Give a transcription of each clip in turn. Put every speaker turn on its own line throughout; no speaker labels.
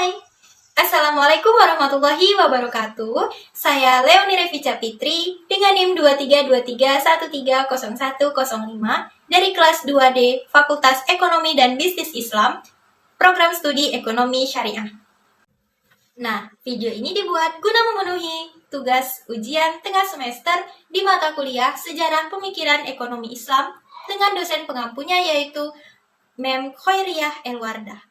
Hai, Assalamualaikum warahmatullahi wabarakatuh. Saya Leoni Revica Fitri dengan NIM 2323130105 dari kelas 2D Fakultas Ekonomi dan Bisnis Islam, Program Studi Ekonomi Syariah. Nah, video ini dibuat guna memenuhi tugas ujian tengah semester di mata kuliah Sejarah Pemikiran Ekonomi Islam dengan dosen pengampunya yaitu Mem Khoiriyah Elwardah.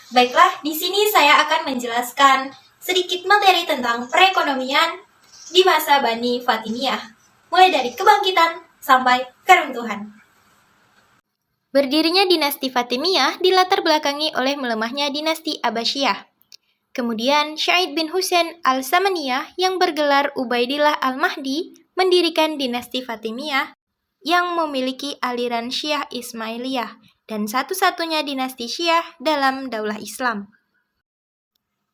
Baiklah, di sini saya akan menjelaskan sedikit materi tentang perekonomian di masa Bani Fatimiyah, mulai dari kebangkitan sampai keruntuhan. Berdirinya dinasti Fatimiyah dilatar belakangi oleh melemahnya dinasti Abbasiyah. Kemudian Syahid bin Husain al-Samaniyah yang bergelar Ubaidillah al-Mahdi mendirikan dinasti Fatimiyah yang memiliki aliran Syiah Ismailiyah dan satu-satunya dinasti Syiah dalam daulah Islam.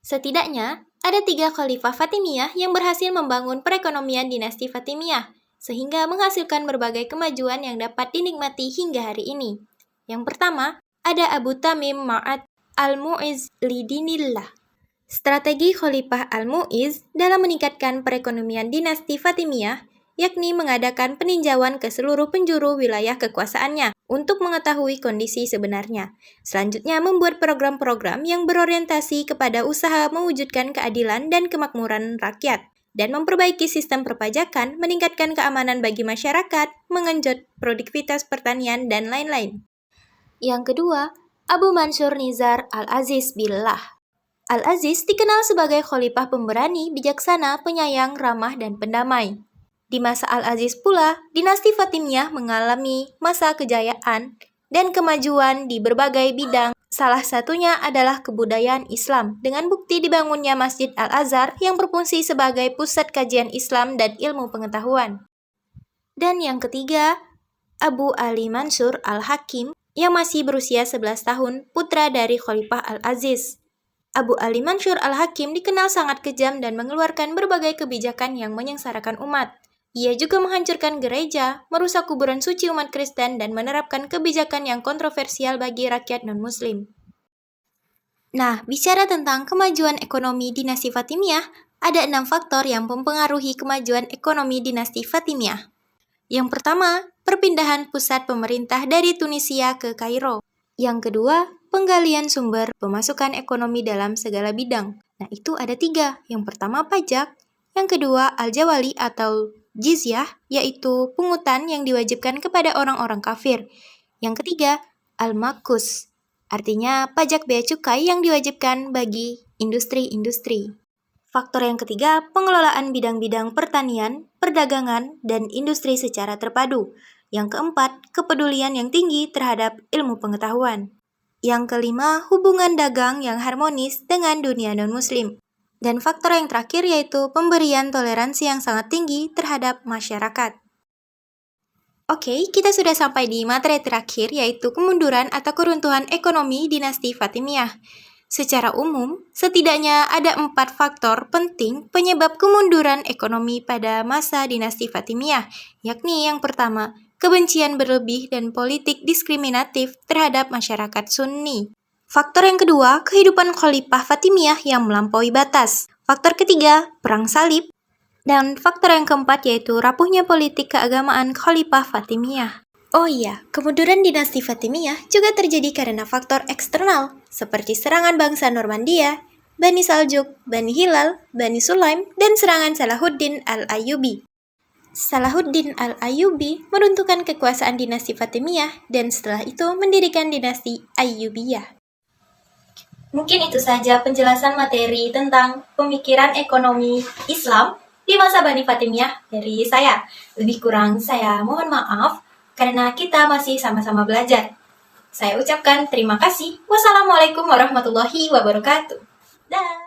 Setidaknya, ada 3 khalifah Fatimiyah yang berhasil membangun perekonomian dinasti Fatimiyah, sehingga menghasilkan berbagai kemajuan yang dapat dinikmati hingga hari ini. Yang pertama, ada Abu Tamim Ma'ad al-Mu'izz lidinillah. Strategi Khalifah al-Mu'izz dalam meningkatkan perekonomian dinasti Fatimiyah yakni mengadakan peninjauan ke seluruh penjuru wilayah kekuasaannya untuk mengetahui kondisi sebenarnya. Selanjutnya, membuat program-program yang berorientasi kepada usaha mewujudkan keadilan dan kemakmuran rakyat, dan memperbaiki sistem perpajakan, meningkatkan keamanan bagi masyarakat, mengenjot produktivitas pertanian, dan lain-lain. Yang kedua, Abu Mansur Nizar al-Aziz Billah. Al-Aziz dikenal sebagai khalifah pemberani, bijaksana, penyayang, ramah, dan pendamai. Di masa Al-Aziz pula, dinasti Fatimiyah mengalami masa kejayaan dan kemajuan di berbagai bidang. Salah satunya adalah kebudayaan Islam, dengan bukti dibangunnya Masjid Al-Azhar yang berfungsi sebagai pusat kajian Islam dan ilmu pengetahuan. Dan yang ketiga, Abu Ali Mansur al-Hakim yang masih berusia 11 tahun, putra dari Khalifah Al-Aziz. Abu Ali Mansur al-Hakim dikenal sangat kejam dan mengeluarkan berbagai kebijakan yang menyengsarakan umat. Ia juga menghancurkan gereja, merusak kuburan suci umat Kristen, dan menerapkan kebijakan yang kontroversial bagi rakyat non-Muslim. Nah, bicara tentang kemajuan ekonomi dinasti Fatimiyah, ada 6 faktor yang mempengaruhi kemajuan ekonomi dinasti Fatimiyah. Yang pertama, perpindahan pusat pemerintah dari Tunisia ke Kairo. Yang kedua, penggalian sumber pemasukan ekonomi dalam segala bidang. Nah, itu ada 3. Yang pertama, pajak. Yang kedua, al-jawali atau jizyah, yaitu pungutan yang diwajibkan kepada orang-orang kafir. Yang ketiga, al-makus, artinya pajak bea cukai yang diwajibkan bagi industri-industri. Faktor yang ketiga, pengelolaan bidang-bidang pertanian, perdagangan, dan industri secara terpadu. Yang keempat, kepedulian yang tinggi terhadap ilmu pengetahuan. Yang kelima, hubungan dagang yang harmonis dengan dunia non-muslim. Dan faktor yang terakhir yaitu pemberian toleransi yang sangat tinggi terhadap masyarakat. Oke, kita sudah sampai di materi terakhir yaitu kemunduran atau keruntuhan ekonomi dinasti Fatimiyah. Secara umum, setidaknya ada 4 faktor penting penyebab kemunduran ekonomi pada masa dinasti Fatimiyah, yakni yang pertama, kebencian berlebih dan politik diskriminatif terhadap masyarakat Sunni. Faktor yang kedua, kehidupan Khalifah Fatimiyah yang melampaui batas. Faktor ketiga, perang salib. Dan faktor yang keempat yaitu rapuhnya politik keagamaan Khalifah Fatimiyah. Oh iya, kemunduran dinasti Fatimiyah juga terjadi karena faktor eksternal, seperti serangan bangsa Normandia, Bani Saljuk, Bani Hilal, Bani Sulaim, dan serangan Salahuddin al-Ayyubi. Salahuddin al-Ayyubi meruntuhkan kekuasaan dinasti Fatimiyah dan setelah itu mendirikan dinasti Ayyubiyah. Mungkin itu saja penjelasan materi tentang pemikiran ekonomi Islam di masa Bani Fatimiyah dari saya. Lebih kurang saya mohon maaf karena kita masih sama-sama belajar. Saya ucapkan terima kasih. Wassalamualaikum warahmatullahi wabarakatuh. Dah.